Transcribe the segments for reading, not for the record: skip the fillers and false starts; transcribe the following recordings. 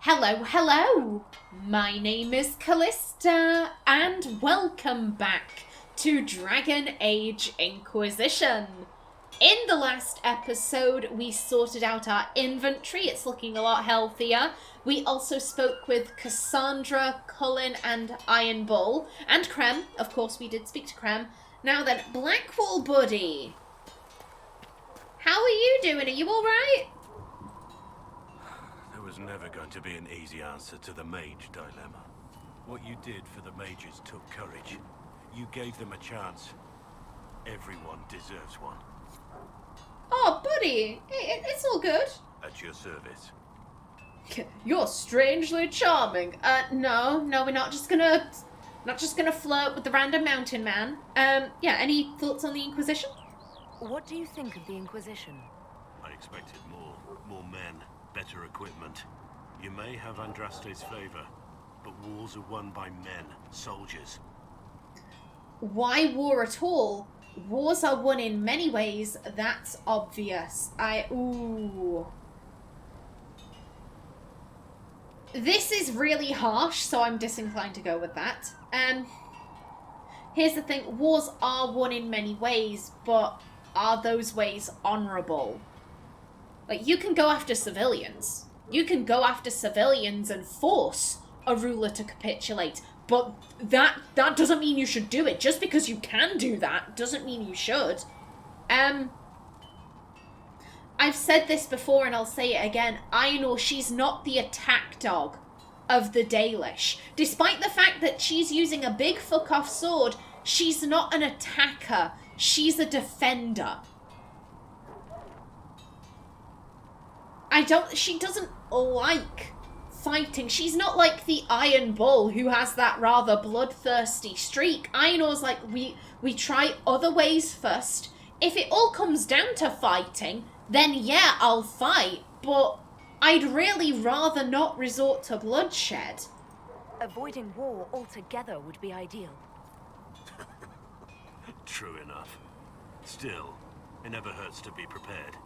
Hello, hello! My name is Callista, and welcome back to Dragon Age Inquisition. In the last episode, we sorted out our inventory. It's looking a lot healthier. We also spoke with Cassandra, Cullen, and Iron Bull. And Krem. Of course, we did speak to Krem. Now then, Blackwall Buddy. How are you doing? Are you alright? There was never going to be an easy answer to the mage dilemma. What you did for the mages took courage. You gave them a chance. Everyone deserves one. Oh, buddy, it's all good. At your service. You're strangely charming. No, we're not just gonna flirt with the random mountain man. Yeah, any thoughts on the Inquisition? What do you think of the Inquisition? I expected more men, better equipment. You may have Andraste's favor, but wars are won by men, soldiers. Why war at all? Wars are won in many ways, that's obvious. This is really harsh, so I'm disinclined to go with that. Here's the thing, wars are won in many ways, but are those ways honourable? Like, you can go after civilians. You can go after civilians and force a ruler to capitulate. But that doesn't mean you should do it. Just because you can do that doesn't mean you should. I've said this before and I'll say it again. Aenor, she's not the attack dog of the Dalish. Despite the fact that she's using a big fuck-off sword, she's not an attacker. She's a defender. She doesn't like fighting. She's not like the Iron Bull who has that rather bloodthirsty streak. Aenor's like, we try other ways first. If it all comes down to fighting, then yeah, I'll fight. But I'd really rather not resort to bloodshed. Avoiding war altogether would be ideal. True enough. Still, it never hurts to be prepared.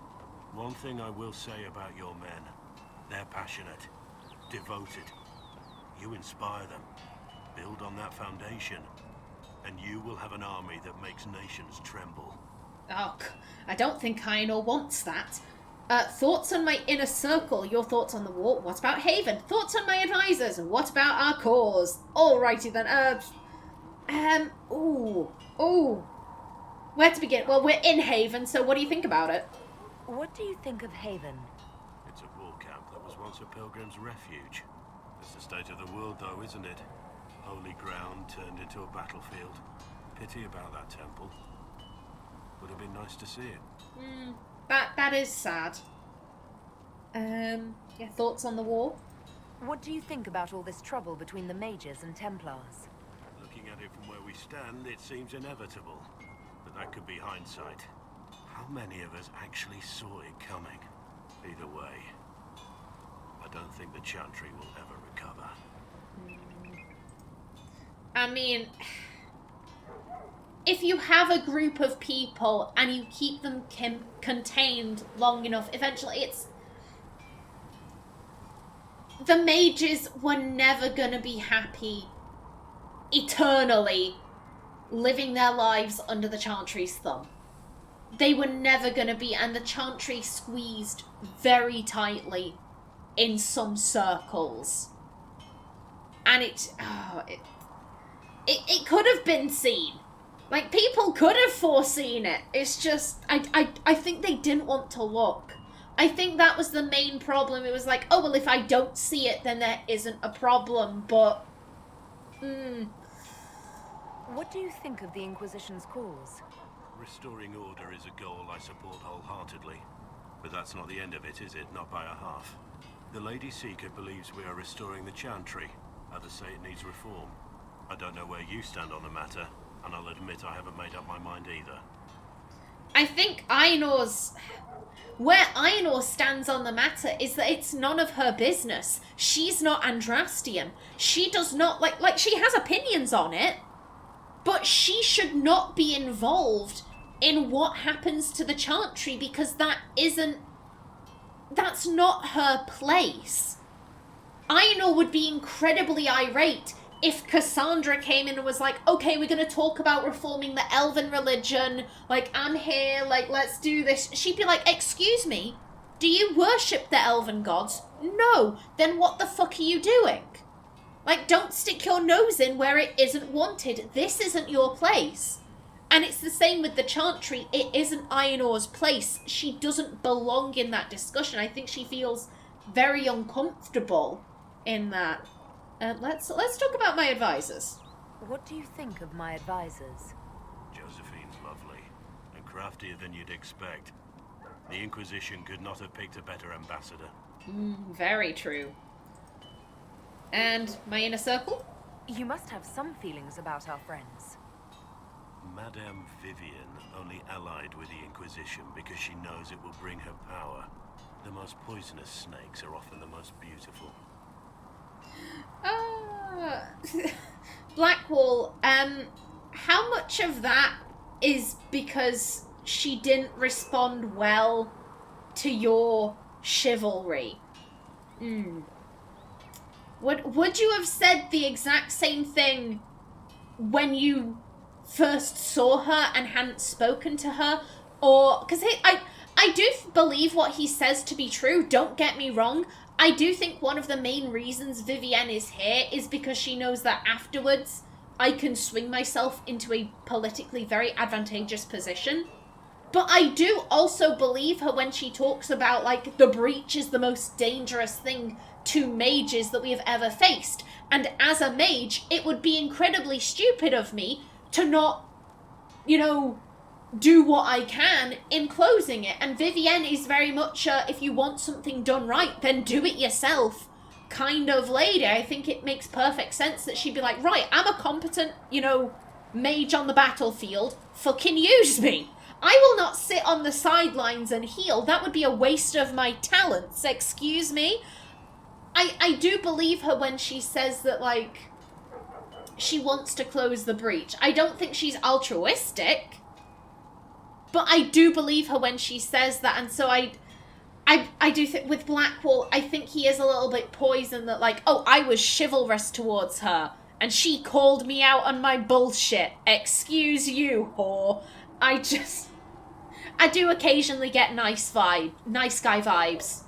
One thing I will say about your men. They're passionate. Devoted. You inspire them. Build on that foundation. And you will have an army that makes nations tremble. Oh, I don't think Aenor wants that. Thoughts on my inner circle, your thoughts on the war. What about Haven? Thoughts on my advisors, and what about our cause? Alrighty then, where to begin? Well, we're in Haven, so what do you think about it? What do you think of Haven? It's a war camp that was once a pilgrim's refuge. It's the state of the world, though, isn't it? Holy ground turned into a battlefield. Pity about that temple. Would have been nice to see it. That is sad. Yeah, thoughts on the war? What do you think about all this trouble between the mages and Templars? Looking at it from where we stand, it seems inevitable. But that could be hindsight. How many of us actually saw it coming? Either way, I don't think the Chantry will ever recover. I mean, if you have a group of people and you keep them contained long enough, eventually it's... The mages were never gonna be happy eternally living their lives under the Chantry's thumb. They were never going to be, and the Chantry squeezed very tightly in some circles. And it could have been seen. Like, people could have foreseen it. It's just, I think they didn't want to look. I think that was the main problem. It was like, oh, well, if I don't see it, then there isn't a problem, but... What do you think of the Inquisition's cause? Restoring order is a goal I support wholeheartedly. But that's not the end of it, is it? Not by a half. The Lady Seeker believes we are restoring the Chantry. Others say it needs reform. I don't know where you stand on the matter, and I'll admit I haven't made up my mind either. I think Aenor's... Where Aenor stands on the matter is that it's none of her business. She's not Andrastian. She does not... Like, she has opinions on it, but she should not be involved in what happens to the Chantry because that's not her place. Aenor would be incredibly irate if Cassandra came in and was like, okay, we're going to talk about reforming the elven religion. Like, I'm here, like, let's do this. She'd be like, excuse me, do you worship the elven gods? No. Then what the fuck are you doing? Like, don't stick your nose in where it isn't wanted. This isn't your place. And it's the same with the Chantry. It isn't Aenor's place. She doesn't belong in that discussion. I think she feels very uncomfortable in that. Let's talk about my advisors. What do you think of my advisors? Josephine's lovely, and craftier than you'd expect. The Inquisition could not have picked a better ambassador. Very true. And my inner circle? You must have some feelings about our friends. Madame Vivian only allied with the Inquisition because she knows it will bring her power. The most poisonous snakes are often the most beautiful. Blackwall, how much of that is because she didn't respond well to your chivalry? Would you have said the exact same thing when you first saw her and hadn't spoken to her? Or, because I do believe what he says to be true, don't get me wrong. I do think one of the main reasons Vivienne is here is because she knows that afterwards I can swing myself into a politically very advantageous position. But I do also believe her when she talks about, like, the breach is the most dangerous thing to mages that we have ever faced. And as a mage, it would be incredibly stupid of me to not, you know, do what I can in closing it. And Vivienne is very much if you want something done right, then do it yourself kind of lady. I think it makes perfect sense that she'd be like, right, I'm a competent, you know, mage on the battlefield. Fucking use me. I will not sit on the sidelines and heal. That would be a waste of my talents. Excuse me? I do believe her when she says that, like, she wants to close the breach. I don't think she's altruistic. But I do believe her when she says that, and so I do think with Blackwall, I think he is a little bit poisoned that, like, oh, I was chivalrous towards her, and she called me out on my bullshit. Excuse you, whore. I do occasionally get nice guy vibes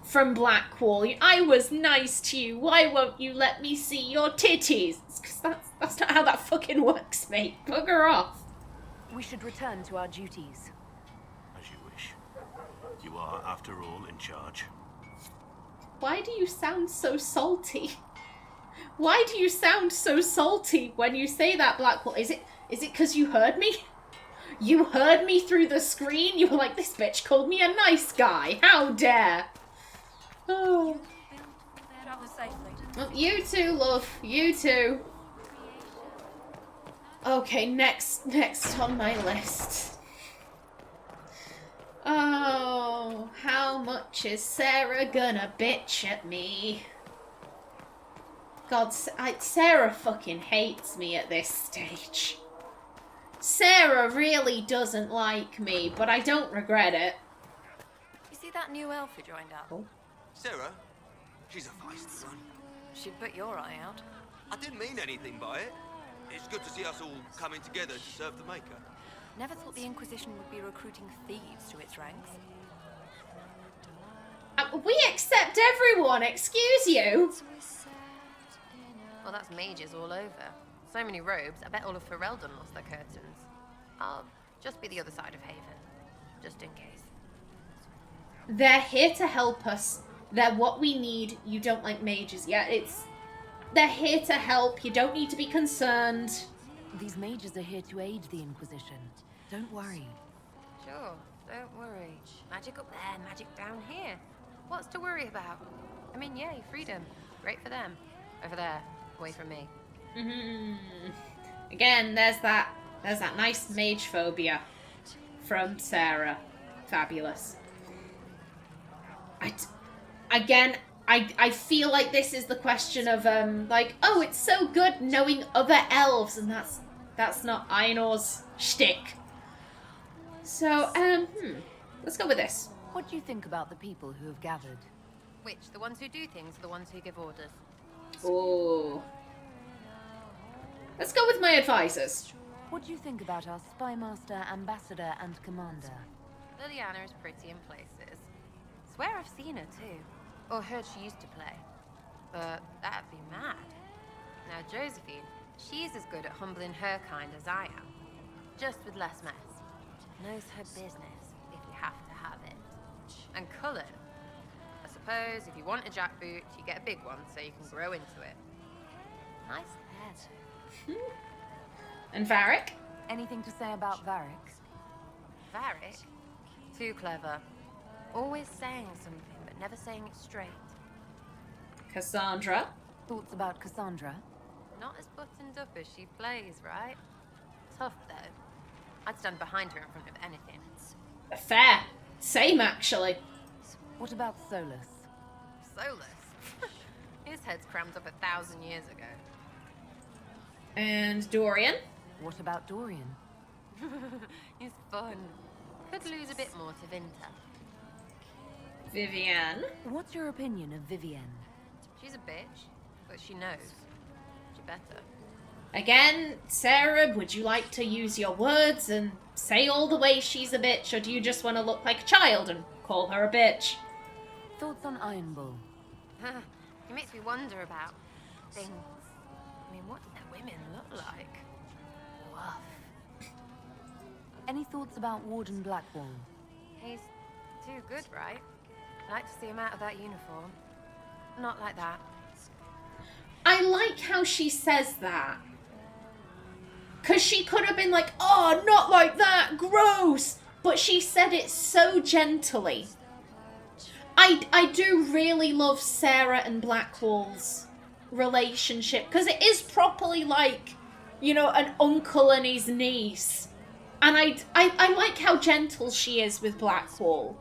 from Blackwall. I was nice to you. Why won't you let me see your titties? Because that's not how that fucking works, mate. Bugger off. We should return to our duties. As you wish. You are, after all, in charge. Why do you sound so salty? Why do you sound so salty when you say that, Blackwall? Is it because you heard me? You heard me through the screen? You were like, this bitch called me a nice guy. How dare? Oh. Travel safely. Well, you too, love. You too. Okay, next on my list. Oh, how much is Sarah gonna bitch at me? God, Sarah fucking hates me at this stage. Sarah really doesn't like me, but I don't regret it. You see that new elf who joined up? Oh. Sarah? She's a feisty one. She'd put your eye out. I didn't mean anything by it. It's good to see us all coming together to serve the Maker. Never thought the Inquisition would be recruiting thieves to its ranks. We accept everyone, excuse you. Well, that's mages all over. So many robes, I bet all of Ferelden lost their curtains. I'll just be the other side of Haven, just in case. They're here to help us. They're what we need. You don't like mages. Yeah, they're here to help. You don't need to be concerned. These mages are here to aid the Inquisition. Don't worry. Sure, don't worry. Magic up there, magic down here. What's to worry about? I mean, yay, freedom. Great for them. Over there, away from me. Again, there's that nice mage phobia from Sarah. Fabulous. I feel like this is the question of like, oh, it's so good knowing other elves, and that's not Aenor's shtick. So let's go with this. What do you think about the people who have gathered? Which? The ones who do things or the ones who give orders? Ooh. Let's go with my advisors. What do you think about our spymaster, ambassador, and commander? Liliana is pretty in places. Swear I've seen her too. Or heard she used to play. But that'd be mad. Now Josephine, she's as good at humbling her kind as I am. Just with less mess. Knows her business, if you have to have it. And Cullen, I suppose if you want a jackboot, you get a big one so you can grow into it. Nice hair too. And Varric? Anything to say about Varric? Varric? Too clever. Always saying something, but never saying it straight. Cassandra? Thoughts about Cassandra? Not as buttoned up as she plays, right? Tough, though. I'd stand behind her in front of anything. Fair. Same, actually. What about Solas? Solas? His head's crammed up 1,000 years ago. And Dorian? What about Dorian? He's fun. Could lose a bit more to Vinter. Vivienne? What's your opinion of Vivienne? She's a bitch, but she knows. She better. Again, Sarah, would you like to use your words and say all the ways she's a bitch, or do you just want to look like a child and call her a bitch? Thoughts on Iron Bull? It makes me wonder about things. I mean, what do their women look like? Woof. Any thoughts about Warden Blackwall? He's too good, right? I'd like to see him out of that uniform. Not like that. I like how she says that. Because she could have been like, oh, not like that, gross. But she said it so gently. I do really love Sarah and Blackwall's relationship. Because it is properly like, you know, an uncle and his niece. And I like how gentle she is with Blackwall.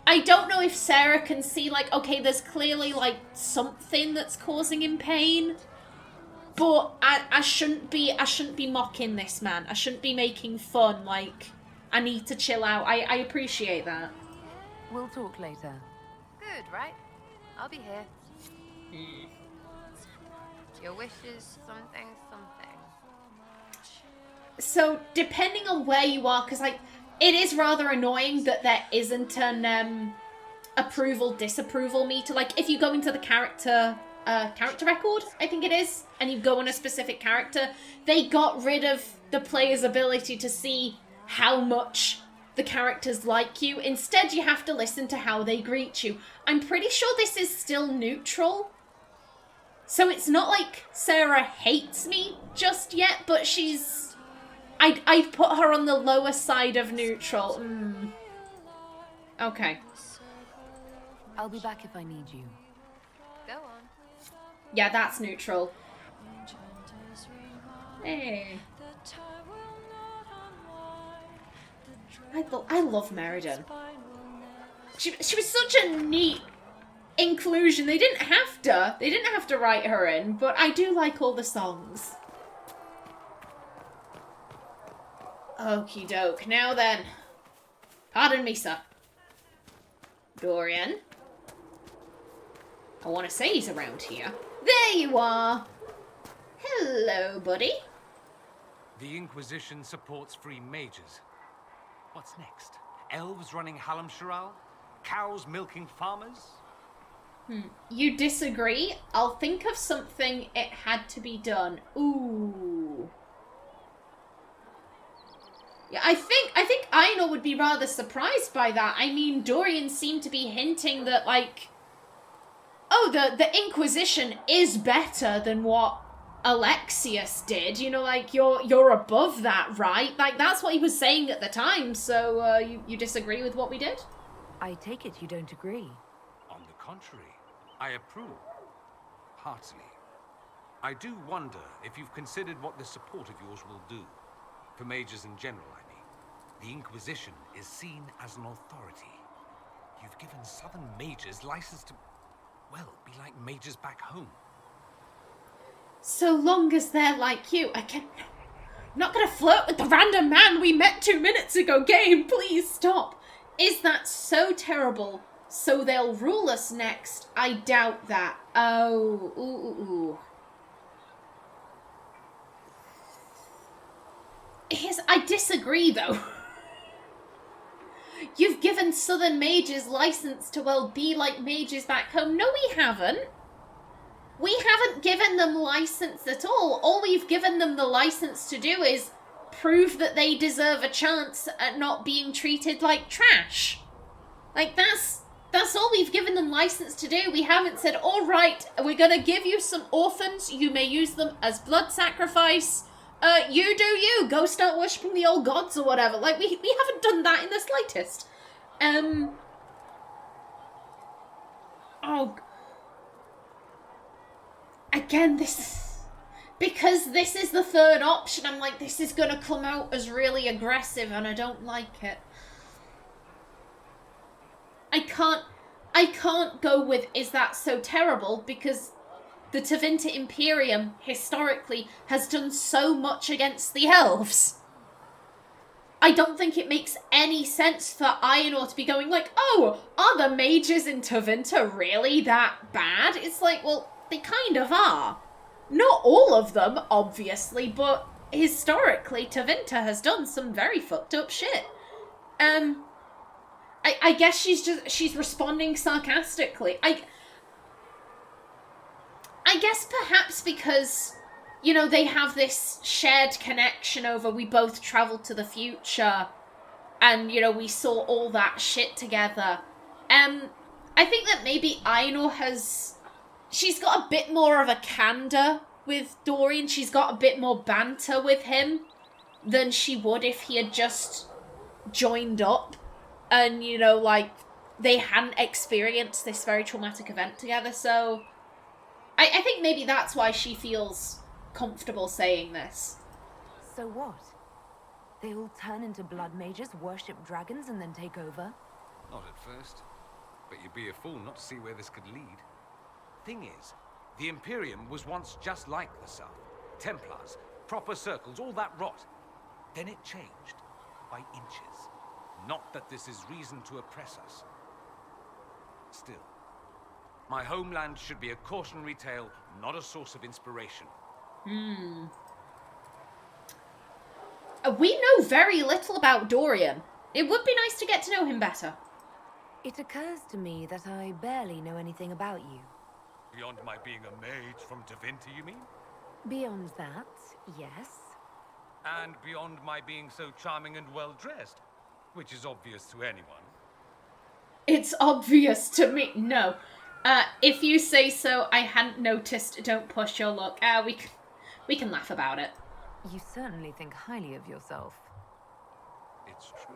I don't know if Sarah can see, like, okay, there's clearly, like, something that's causing him pain. But I shouldn't be mocking this man. I shouldn't be making fun, like, I need to chill out. I appreciate that. We'll talk later. Good, right? I'll be here. Your wishes, something. So, depending on where you are, because, like, it is rather annoying that there isn't an approval-disapproval meter. Like, if you go into the character record, I think it is, and you go on a specific character, they got rid of the player's ability to see how much the characters like you. Instead, you have to listen to how they greet you. I'm pretty sure this is still neutral. So it's not like Sarah hates me just yet, but she's... I'd put her on the lower side of neutral. Okay. I'll be back if I need you. Go on. Yeah, that's neutral. Hey. I love Meriden. She was such a neat inclusion. They didn't have to write her in, but I do like all the songs. Okie doke. Now then. Pardon me, sir. Dorian. I want to say he's around here. There you are. Hello, buddy. The Inquisition supports free mages. What's next? Elves running Halamsharal? Cows milking farmers? You disagree? I'll think of something it had to be done. Ooh. Yeah, I think Aenor would be rather surprised by that. I mean, Dorian seemed to be hinting that, like, oh, the Inquisition is better than what Alexius did. You know, like, you're above that, right? Like, that's what he was saying at the time. So, you disagree with what we did? I take it you don't agree. On the contrary, I approve. Heartily. I do wonder if you've considered what this support of yours will do. For mages in general, I mean. The Inquisition is seen as an authority. You've given southern mages license to, well, be like mages back home. So long as they're like you, I'm not gonna flirt with the random man we met 2 minutes ago. Game, please stop. Is that so terrible? so they'll rule us next. I doubt that. Oh, ooh. I disagree, though. You've given southern mages license to, well, be like mages back home. No, we haven't. We haven't given them license at all. All we've given them the license to do is prove that they deserve a chance at not being treated like trash. Like, that's all we've given them license to do. We haven't said, all right, we're going to give you some orphans. You may use them as blood sacrifice. You do you. Go start worshipping the old gods or whatever. Like, we haven't done that in the slightest. Oh. Again, because this is the third option, I'm like, this is going to come out as really aggressive, and I don't like it. I can't go with, is that so terrible? Because the Tevinter Imperium, historically, has done so much against the elves. I don't think it makes any sense for Aenor to be going like, oh, are the mages in Tevinter really that bad? It's like, well, they kind of are. Not all of them, obviously, but historically, Tevinter has done some very fucked up shit. I guess she's responding sarcastically. I guess perhaps because, you know, they have this shared connection over we both traveled to the future and, you know, we saw all that shit together. I think that maybe Aenor she's got a bit more of a candor with Dorian. She's got a bit more banter with him than she would if he had just joined up and, you know, like, they hadn't experienced this very traumatic event together. So I think maybe that's why she feels comfortable saying this. So what? They all turn into blood mages, worship dragons, and then take over? Not at first. But you'd be a fool not to see where this could lead. Thing is, the Imperium was once just like the South. Templars, proper circles, all that rot. Then it changed. By inches. Not that this is reason to oppress us. Still, my homeland should be a cautionary tale, not a source of inspiration. We know very little about Dorian. It would be nice to get to know him better. It occurs to me that I barely know anything about you. Beyond my being a mage from Tevinter, you mean? Beyond that, yes. And beyond my being so charming and well-dressed, which is obvious to anyone. It's obvious to me. No. If you say so, I hadn't noticed. Don't push your luck. We can laugh about it. You certainly think highly of yourself. It's true.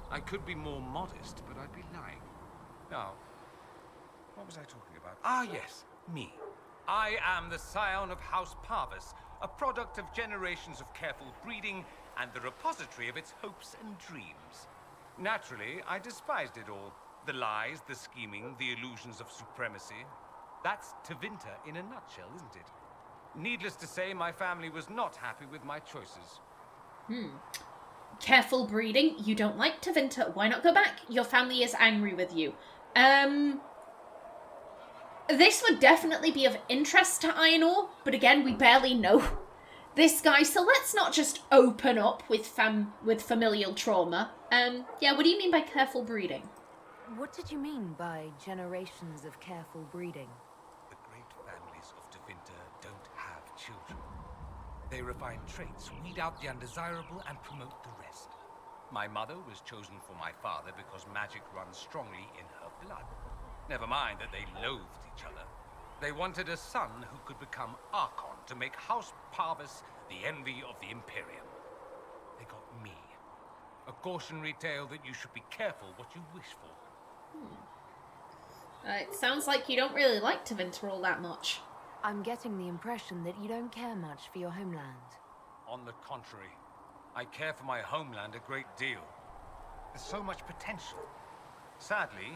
I could be more modest, but I'd be lying. Now, what was I talking about? Ah, yes, me. I am the scion of House Parvis, a product of generations of careful breeding and the repository of its hopes and dreams. Naturally, I despised it all. The lies, the scheming, the illusions of supremacy. That's Tevinter in a nutshell, isn't it? Needless to say, my family was not happy with my choices. Careful breeding. You don't like Tevinter. Why not go back? Your family is angry with you. This would definitely be of interest to Aenor, but again, we barely know this guy, so let's not just open up with familial trauma. Yeah, what do you mean by careful breeding? What did you mean by generations of careful breeding? The great families of Tevinter don't have children. They refine traits, weed out the undesirable, and promote the rest. My mother was chosen for my father because magic runs strongly in her blood. Never mind that they loathed each other. They wanted a son who could become Archon to make House Parvis the envy of the Imperium. They got me. A cautionary tale that you should be careful what you wish for. It sounds like you don't really like Tevinter all that much. I'm getting the impression that you don't care much for your homeland. On the contrary, I care for my homeland a great deal. There's so much potential. Sadly,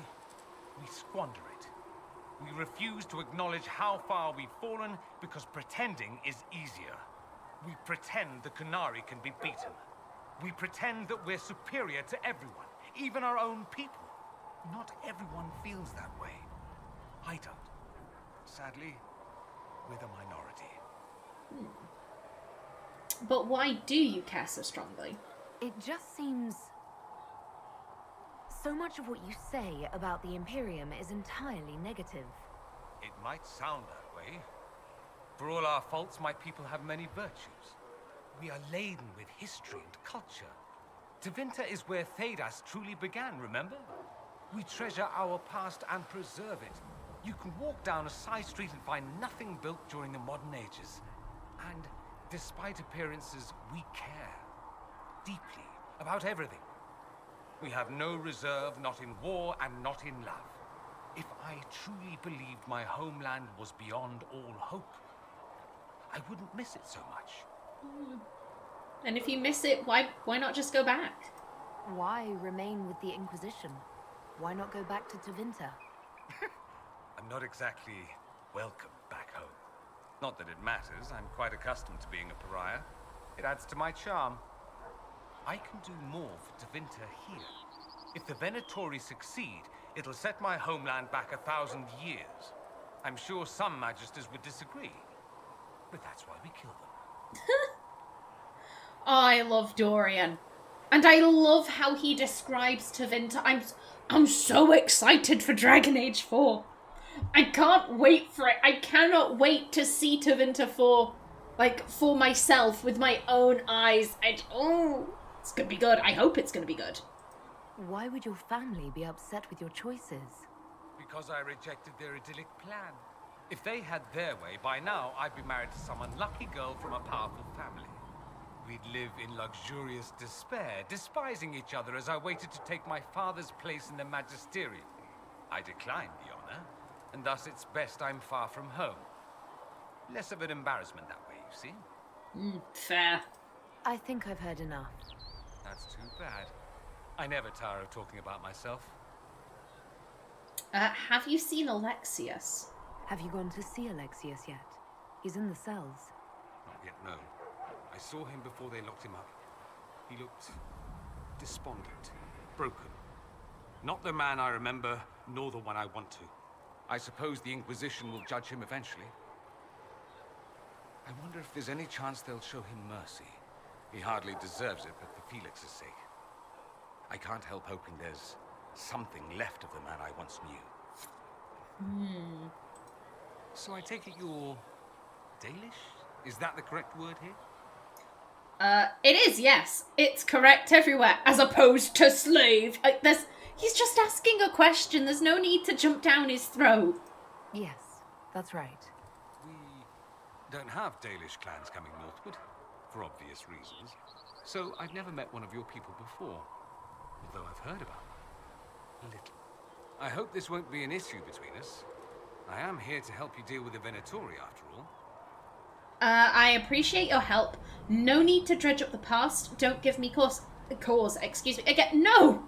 we squander it. We refuse to acknowledge how far we've fallen because pretending is easier. We pretend the Qunari can be beaten. We pretend that we're superior to everyone, even our own people. Not everyone feels that way. I don't. Sadly, we're the minority. But why do you care so strongly? It just seems... So much of what you say about the Imperium is entirely negative. It might sound that way. For all our faults, my people have many virtues. We are laden with history and culture. Tevinter is where Thedas truly began, remember? We treasure our past and preserve it. You can walk down a side street and find nothing built during the modern ages. And despite appearances, we care deeply about everything. We have no reserve, not in war and not in love. If I truly believed my homeland was beyond all hope, I wouldn't miss it so much. And if you miss it, why not just go back? Why remain with the Inquisition? Why not go back to Tevinter? I'm not exactly welcome back home. Not that it matters, I'm quite accustomed to being a pariah. It adds to my charm. I can do more for Tevinter here. If the Venatori succeed, it'll set my homeland back 1,000 years. I'm sure some magisters would disagree, but that's why we kill them. I love Dorian. And I love how he describes Tevinter. I'm so excited for Dragon Age 4. I can't wait for it. I cannot wait to see Tevinter 4, like, for myself, with my own eyes. It's gonna be good. I hope it's gonna be good. Why would your family be upset with your choices? Because I rejected their idyllic plan. If they had their way, by now I'd be married to some unlucky girl from a powerful family. We'd live in luxurious despair, despising each other as I waited to take my father's place in the magisterium. I declined the honor, and thus it's best I'm far from home. Less of an embarrassment that way, you see? Fair. I think I've heard enough. That's too bad. I never tire of talking about myself. Have you seen Alexius? Have you gone to see Alexius yet? He's in the cells. Not yet, no. I saw him before they locked him up. He looked despondent, broken. Not the man I remember, nor the one I want to. I suppose the Inquisition will judge him eventually. I wonder if there's any chance they'll show him mercy. He hardly deserves it, but for Felix's sake. I can't help hoping there's something left of the man I once knew. So I take it you're Dalish? Is that the correct word here? It is, yes. It's correct everywhere, as opposed to slave. He's just asking a question. There's no need to jump down his throat. Yes, that's right. We don't have Dalish clans coming northward, for obvious reasons. So I've never met one of your people before, although I've heard about them. A little. I hope this won't be an issue between us. I am here to help you deal with the Venatori, after all. I appreciate your help. No need to dredge up the past. Don't give me cause, excuse me. Again, no!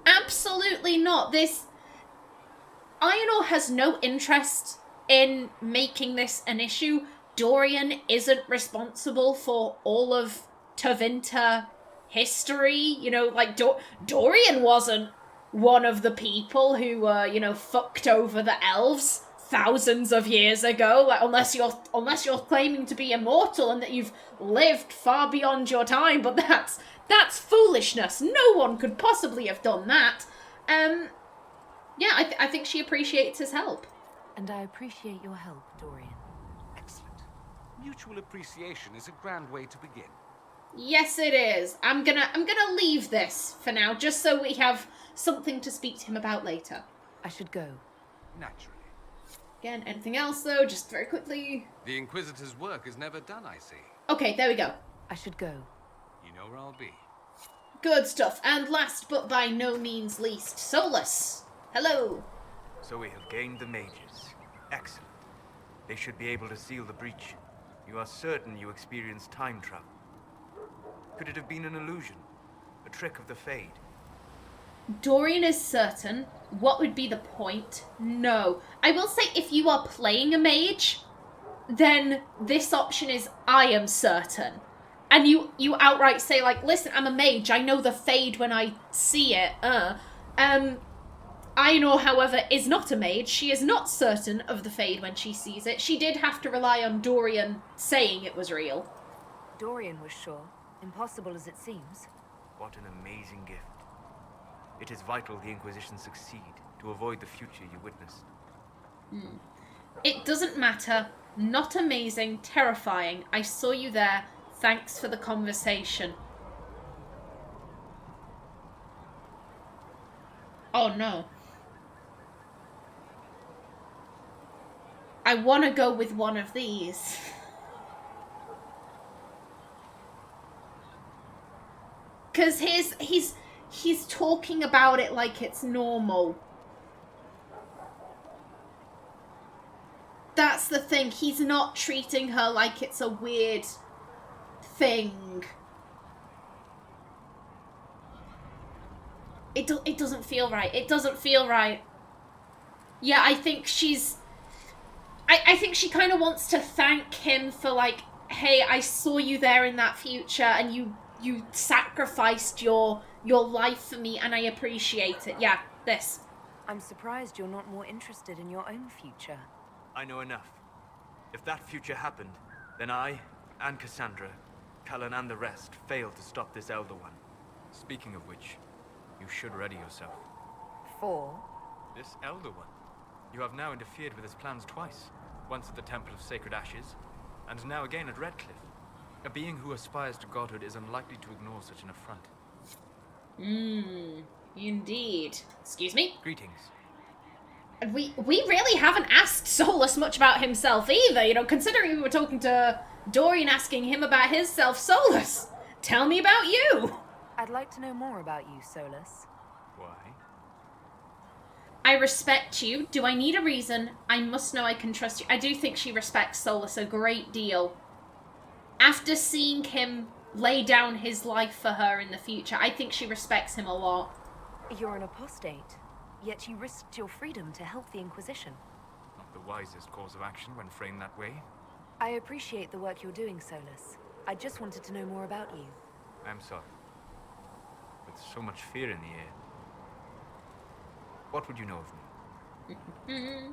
Absolutely not. Aenor has no interest in making this an issue. Dorian isn't responsible for all of Tevinter history. You know, like, Dorian wasn't one of the people who, fucked over the elves thousands of years ago, like, unless you're claiming to be immortal and that you've lived far beyond your time, but that's foolishness. No one could possibly have done that. I think she appreciates his help. And I appreciate your help, Dorian. Excellent. Mutual appreciation is a grand way to begin. Yes, it is. I'm gonna leave this for now, just so we have something to speak to him about later. I should go. Naturally. Again, anything else though? Just very quickly. The Inquisitor's work is never done, I see. Okay, there we go. I should go. You know where I'll be. Good stuff. And last but by no means least, Solas. Hello. So we have gained the mages. Excellent. They should be able to seal the breach. You are certain you experienced time travel? Could it have been an illusion? A trick of the Fade? Dorian is certain. What would be the point? No. I will say, if you are playing a mage, then this option is I am certain. And you outright say, like, listen, I'm a mage. I know the Fade when I see it. Aenor, however, is not a mage. She is not certain of the Fade when she sees it. She did have to rely on Dorian saying it was real. Dorian was sure, impossible as it seems. What an amazing gift. It is vital the Inquisition succeed to avoid the future you witnessed. It doesn't matter. Not amazing, terrifying. I saw you there. Thanks for the conversation. Oh no. I want to go with one of these. Because he's talking about it like it's normal. That's the thing. He's not treating her like it's a weird thing. It doesn't feel right. It doesn't feel right. Yeah, I think she's... I think she kind of wants to thank him for, like, hey, I saw you there in that future and you sacrificed your life for me and I appreciate it. Yeah, this. I'm surprised you're not more interested in your own future. I know enough. If that future happened, then I, and Cassandra, Callan and the rest, failed to stop this Elder One. Speaking of which, you should ready yourself. For? This Elder One. You have now interfered with his plans twice. Once at the Temple of Sacred Ashes, and now again at Redcliffe. A being who aspires to godhood is unlikely to ignore such an affront. Indeed. Excuse me? Greetings. And we really haven't asked Solas much about himself either, you know, considering we were talking to Dorian asking him about his self. Solas, tell me about you. I'd like to know more about you, Solas. Why? I respect you. Do I need a reason? I must know I can trust you. I do think she respects Solas a great deal. After seeing him lay down his life for her in the future, I think she respects him a lot. You're an apostate, yet you risked your freedom to help the Inquisition. Not the wisest course of action when framed that way. I appreciate the work you're doing, Solas. I just wanted to know more about you. I'm sorry. With so much fear in the air. What would you know of me?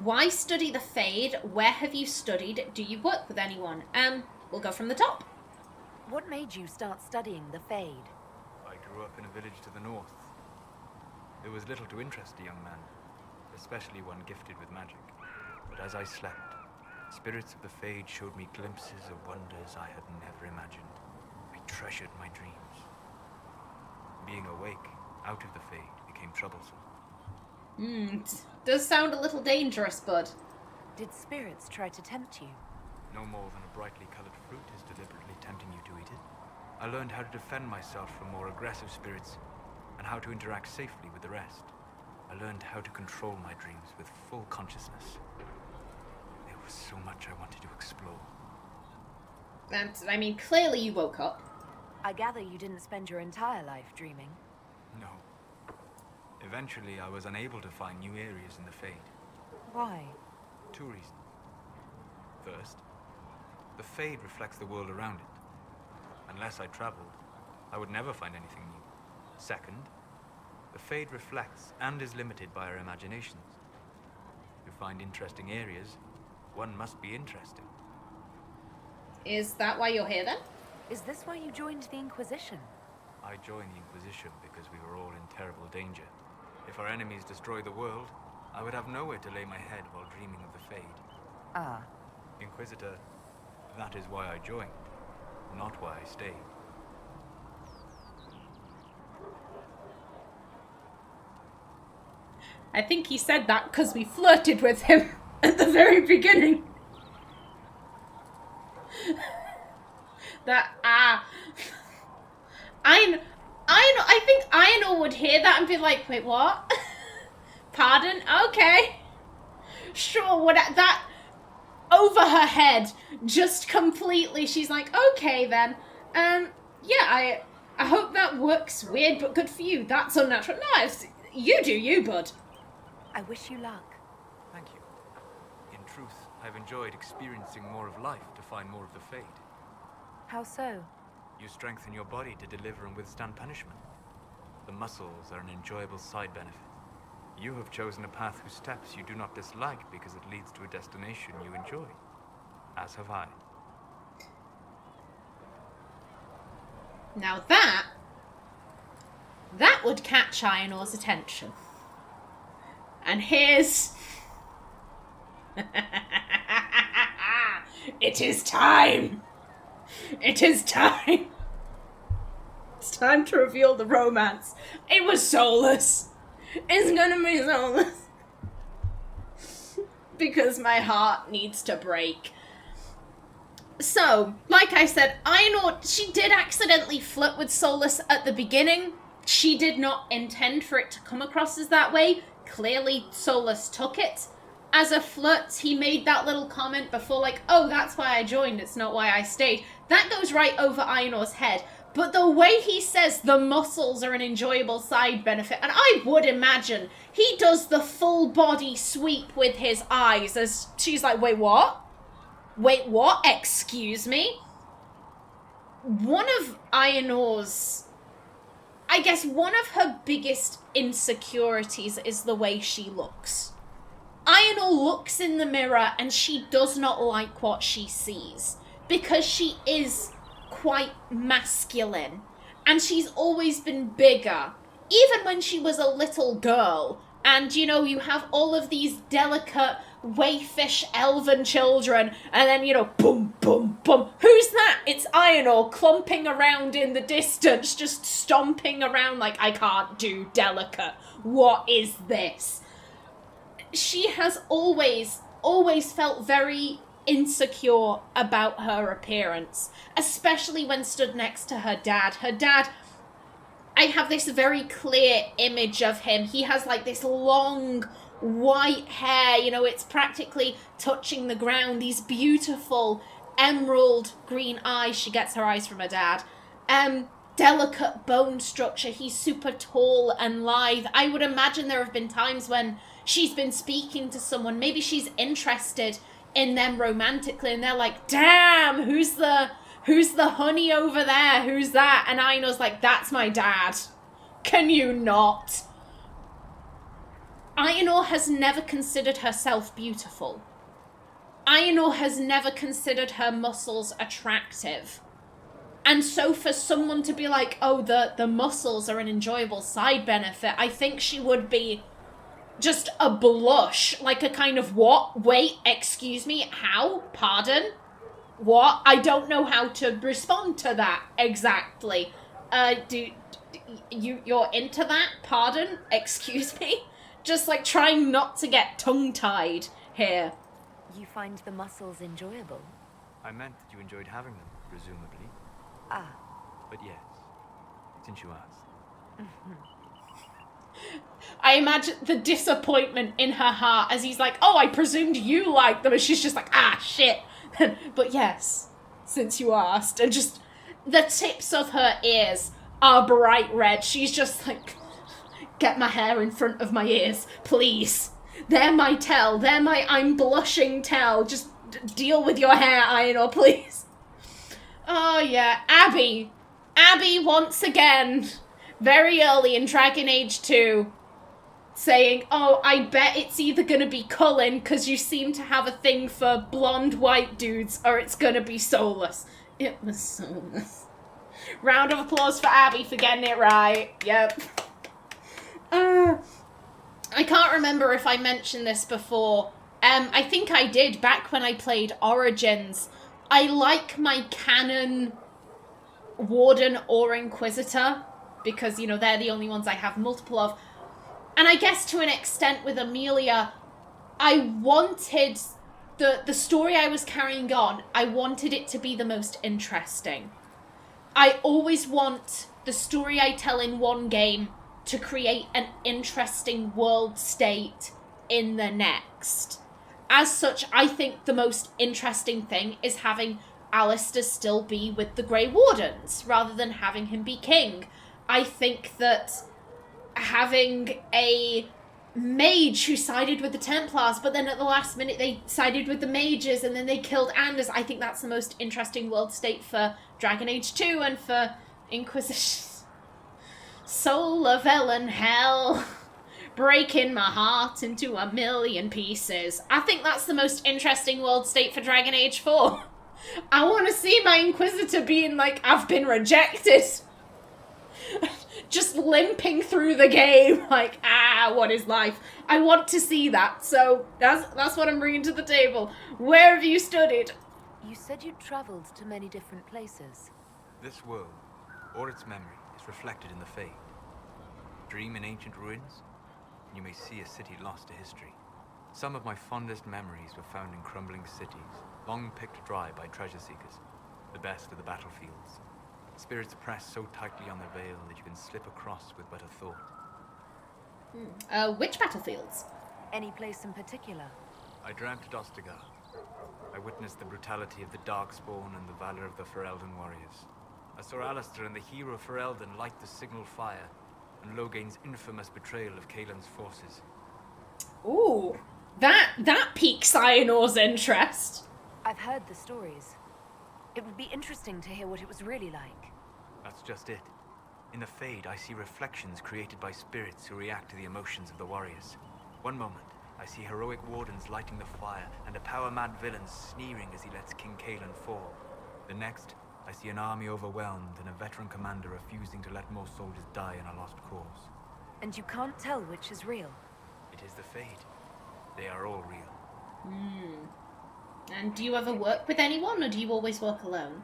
Why study the Fade? Where have you studied? Do you work with anyone? We'll go from the top. What made you start studying the Fade? I grew up in a village to the north. There was little to interest a young man, especially one gifted with magic. But as I slept, spirits of the Fade showed me glimpses of wonders I had never imagined. I treasured my dreams. Being awake, out of the Fade, became troublesome. Does sound a little dangerous, bud. Did spirits try to tempt you? No more than a brightly colored fruit is deliberately tempting you to eat it. I learned how to defend myself from more aggressive spirits, and how to interact safely with the rest. I learned how to control my dreams with full consciousness. There was so much I wanted to explore. And, I mean, clearly you woke up. I gather you didn't spend your entire life dreaming. No. Eventually, I was unable to find new areas in the Fade. Why? 2 reasons. First, the Fade reflects the world around it. Unless I traveled, I would never find anything new. Second, the Fade reflects and is limited by our imaginations. To find interesting areas, one must be interested. Is that why you're here, then? Is this why you joined the Inquisition? I joined the Inquisition because we were all in terrible danger. If our enemies destroyed the world, I would have nowhere to lay my head while dreaming of the Fade. Ah. Inquisitor, that is why I joined, not why I stayed. I think he said that because we flirted with him at the very beginning. I think Aenor would hear that and be like, wait, what? Pardon? Okay. Sure, that over her head, just completely, she's like, okay then. Yeah, I hope that works. Weird, but good for you. That's unnatural. No, you do you, bud. I wish you luck. Thank you. In truth, I've enjoyed experiencing more of life to find more of the Fade. How so? You strengthen your body to deliver and withstand punishment. The muscles are an enjoyable side benefit. You have chosen a path whose steps you do not dislike because it leads to a destination you enjoy. As have I. Now that would catch Aenor's attention. And here's... It is time! It is time! It's time to reveal the romance. It was Solas. It's gonna be Solas. Because my heart needs to break. So, like I said, Aenor, she did accidentally flirt with Solas at the beginning. She did not intend for it to come across as that way. Clearly, Solas took it as a flirt. He made that little comment before, like, oh, that's why I joined, it's not why I stayed. That goes right over Aenor's head. But the way he says the muscles are an enjoyable side benefit, and I would imagine he does the full body sweep with his eyes as she's like, wait, what? Wait, what? Excuse me? One of Aenor's... I guess one of her biggest insecurities is the way she looks. Aenor looks in the mirror and she does not like what she sees. Because she is quite masculine. And she's always been bigger. Even when she was a little girl. And, you know, you have all of these delicate, wayfish elven children. And then, you know, boom, boom, boom. Who's that? It's Aenor clumping around in the distance. Just stomping around like, I can't do delicate. What is this? She has always felt very insecure about her appearance. Especially when stood next to her dad. Her dad... I have this very clear image of him. He has like this long white hair, you know, it's practically touching the ground. These beautiful emerald green eyes. She gets her eyes from her dad. Delicate bone structure. He's super tall and lithe. I would imagine there have been times when she's been speaking to someone. Maybe she's interested in them romantically and they're like, damn, who's the honey over there? Who's that? And Aenor's like, that's my dad. Can you not? Aenor has never considered herself beautiful. Aenor has never considered her muscles attractive. And so for someone to be like, oh, the muscles are an enjoyable side benefit, I think she would be just a blush. Like a kind of, what? Wait, excuse me, how? Pardon? What? I don't know how to respond to that exactly. You're into that? Pardon? Excuse me? Just like trying not to get tongue-tied here. You find the muscles enjoyable? I meant that you enjoyed having them, presumably. Ah. But yes, since you asked. I imagine the disappointment in her heart as he's like, oh, I presumed you liked them. And she's just like, ah, shit. But yes, since you asked. And just the tips of her ears are bright red. She's just like, get my hair in front of my ears, please. They're my tell. They're my I'm blushing tell. Just deal with your hair, Aenor, please. Oh, yeah. Abby. Abby, once again, very early in Dragon Age 2, saying, oh, I bet it's either going to be Cullen, because you seem to have a thing for blonde white dudes, or it's going to be Solas. It was Solas. Round of applause for Abby for getting it right. Yep. I can't remember if I mentioned this before. I think I did back when I played Origins. I like my canon Warden or Inquisitor, because, you know, they're the only ones I have multiple of. And I guess to an extent with Amelia, I wanted the story I was carrying on, I wanted it to be the most interesting. I always want the story I tell in one game to create an interesting world state in the next. As such, I think the most interesting thing is having Alistair still be with the Grey Wardens, rather than having him be king. I think that having a mage who sided with the Templars, but then at the last minute they sided with the mages, and then they killed Anders, I think that's the most interesting world state for Dragon Age 2 and for Inquisition. Soul of Ellen Hell, breaking my heart into a million pieces. I think that's the most interesting world state for Dragon Age 4. I want to see my Inquisitor being like, I've been rejected. Just limping through the game, like, what is life? I want to see that, so that's what I'm bringing to the table. Where have you studied? You said you'd traveled to many different places. This world, or its memory, is reflected in the Fade. Dream in ancient ruins, and you may see a city lost to history. Some of my fondest memories were found in crumbling cities, long picked dry by treasure seekers, the best of the battlefields. Spirits press so tightly on their veil that you can slip across with but a thought. Which battlefields? Any place in particular? I dreamt Dostigar. I witnessed the brutality of the Darkspawn and the valor of the Ferelden warriors. I saw Alistair and the hero Ferelden light the signal fire, and Logain's infamous betrayal of Kaelin's forces. Ooh, that piques Aenor's interest. I've heard the stories. It would be interesting to hear what it was really like. That's just it. In the Fade, I see reflections created by spirits who react to the emotions of the warriors. One moment, I see heroic wardens lighting the fire, and a power-mad villain sneering as he lets King Kaelin fall. The next, I see an army overwhelmed and a veteran commander refusing to let more soldiers die in a lost cause. And you can't tell which is real. It is the Fade. They are all real. And do you ever work with anyone, or do you always work alone?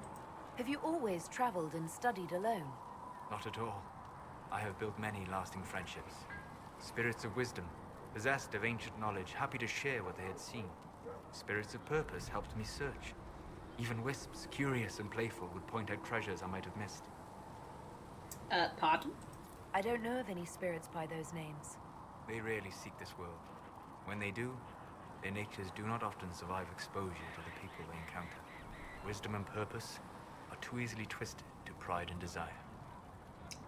Have you always traveled and studied alone? Not at all. I have built many lasting friendships. Spirits of wisdom, possessed of ancient knowledge, happy to share what they had seen. Spirits of purpose helped me search. Even wisps, curious and playful, would point out treasures I might have missed. Pardon? I don't know of any spirits by those names. They rarely seek this world. When they do, their natures do not often survive exposure to the people they encounter. Wisdom and purpose are too easily twisted to pride and desire.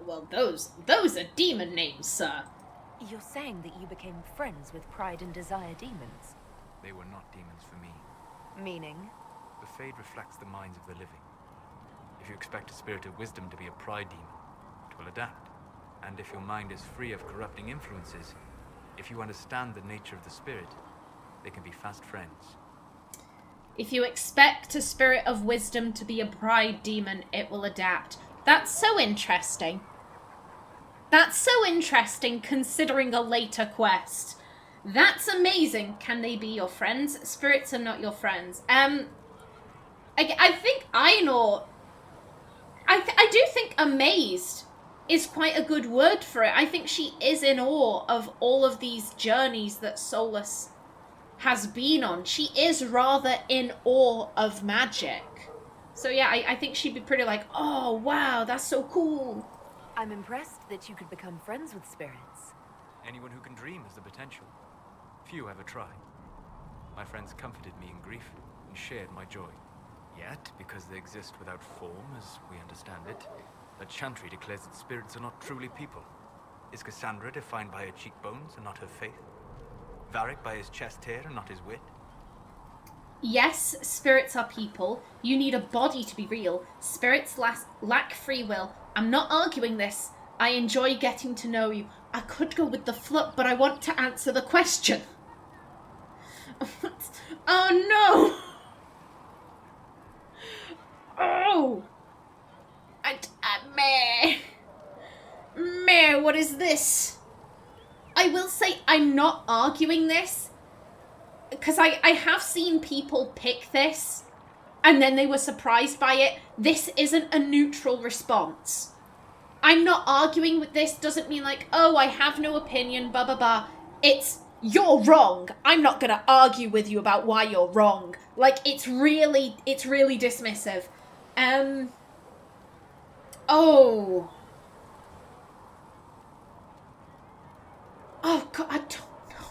Well, those are demon names, sir. You're saying that you became friends with pride and desire demons? They were not demons for me. Meaning? The Fade reflects the minds of the living. If you expect a spirit of wisdom to be a pride demon, it will adapt. And if your mind is free of corrupting influences, if you understand the nature of the spirit, they can be fast friends. If you expect a spirit of wisdom to be a pride demon, it will adapt. That's so interesting. That's so interesting considering a later quest. That's amazing. Can they be your friends? Spirits are not your friends. I think Aenor... I do think amazed is quite a good word for it. I think she is in awe of all of these journeys that Solas has been on. She is rather in awe of magic. So yeah, I think she'd be pretty like, oh wow, that's so cool. I'm impressed that you could become friends with spirits. Anyone who can dream has the potential. Few ever try. My friends comforted me in grief and shared my joy. Yet, because they exist without form, as we understand it, the Chantry declares that spirits are not truly people. Is Cassandra defined by her cheekbones and not her faith? Varric by his chest hair and not his wit? Yes, spirits are people. You need a body to be real. Spirits lack free will. I'm not arguing this. I enjoy getting to know you. I could go with the flup, but I want to answer the question. Oh no! Oh! Meh, what is this? I will say I'm not arguing this, because I have seen people pick this, and then they were surprised by it. This isn't a neutral response. I'm not arguing with this, doesn't mean like, oh, I have no opinion, blah, blah, blah. It's, you're wrong. I'm not gonna argue with you about why you're wrong. Like, it's really dismissive. Oh, God, I don't know.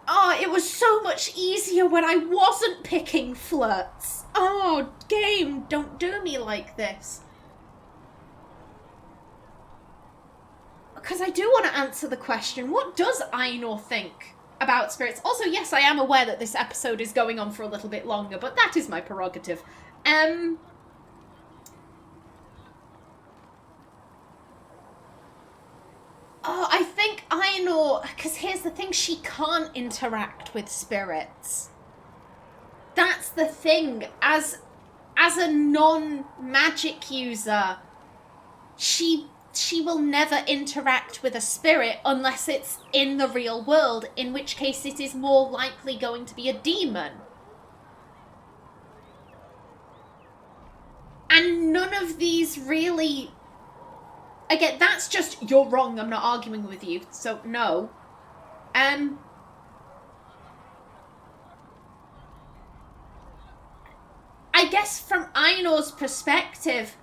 Oh, it was so much easier when I wasn't picking flirts. Oh, game, don't do me like this. Because I do want to answer the question, what does Aenor think about spirits? Also, yes, I am aware that this episode is going on for a little bit longer, but that is my prerogative. because here's the thing, she can't interact with spirits. That's the thing. As a non-magic user, she will never interact with a spirit unless it's in the real world, in which case it is more likely going to be a demon. And none of these really... Again, that's just, you're wrong, I'm not arguing with you, so no. I guess from Aenor's perspective,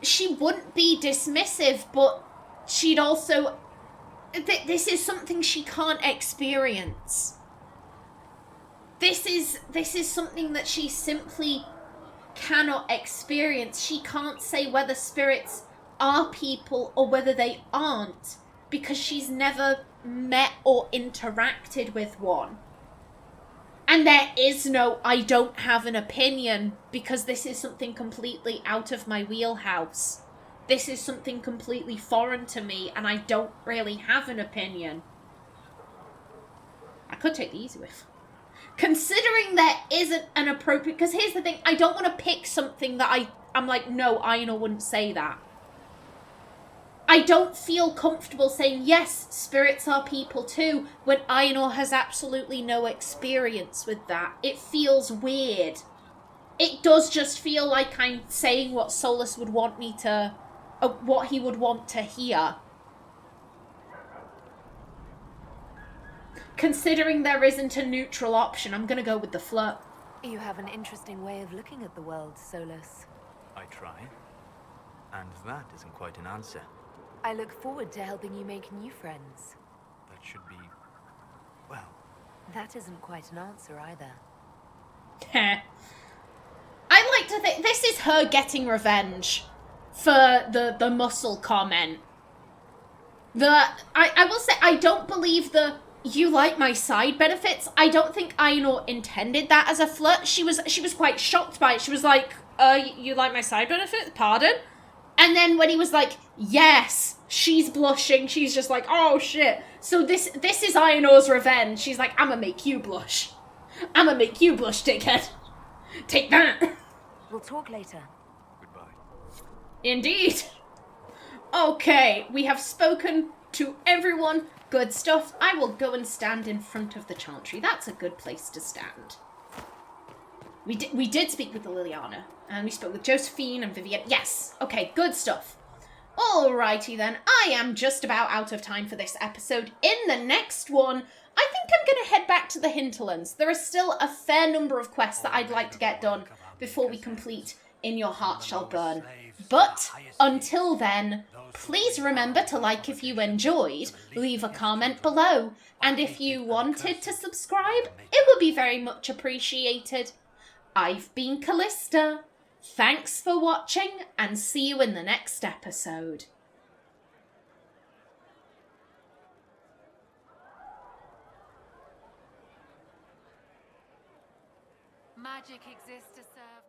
she wouldn't be dismissive, but she'd also... This is something she can't experience. This is something that she simply cannot experience. She can't say whether spirits are people or whether they aren't, because she's never met or interacted with one. And there is no, I don't have an opinion, because this is something completely out of my wheelhouse. This is something completely foreign to me, and I don't really have an opinion. I could take the easy way. Considering there isn't an appropriate... Because here's the thing, I don't want to pick something that I'm like, no, Aenor wouldn't say that. I don't feel comfortable saying, yes, spirits are people too, when Aenor has absolutely no experience with that. It feels weird. It does just feel like I'm saying what Solas would want me to... what he would want to hear. Considering there isn't a neutral option, I'm going to go with the flirt. You have an interesting way of looking at the world, Solas. I try. And that isn't quite an answer. I look forward to helping you make new friends. That should be... well... That isn't quite an answer either. I like to think this is her getting revenge for the muscle comment. I will say, I don't believe the you like my side benefits. I don't think Aenor intended that as a flirt. She was quite shocked by it. She was like, you like my side benefits? Pardon? And then when he was like, yes, she's blushing. She's just like, oh shit. So this is Aenor's revenge. She's like, I'ma make you blush. I'ma make you blush, dickhead. Take that. We'll talk later. Goodbye. Indeed. Okay, we have spoken to everyone. Good stuff. I will go and stand in front of the chantry. That's a good place to stand. We did speak with the Liliana, and we spoke with Josephine and Vivienne. Yes. Okay, good stuff. Alrighty then. I am just about out of time for this episode. In the next one, I think I'm going to head back to the hinterlands. There are still a fair number of quests that I'd like to get done before we complete In Your Heart Shall Burn. But until then, please remember to like if you enjoyed, leave a comment below, and if you wanted to subscribe, it would be very much appreciated. I've been Kallista. Thanks for watching, and see you in the next episode. Magic exists to serve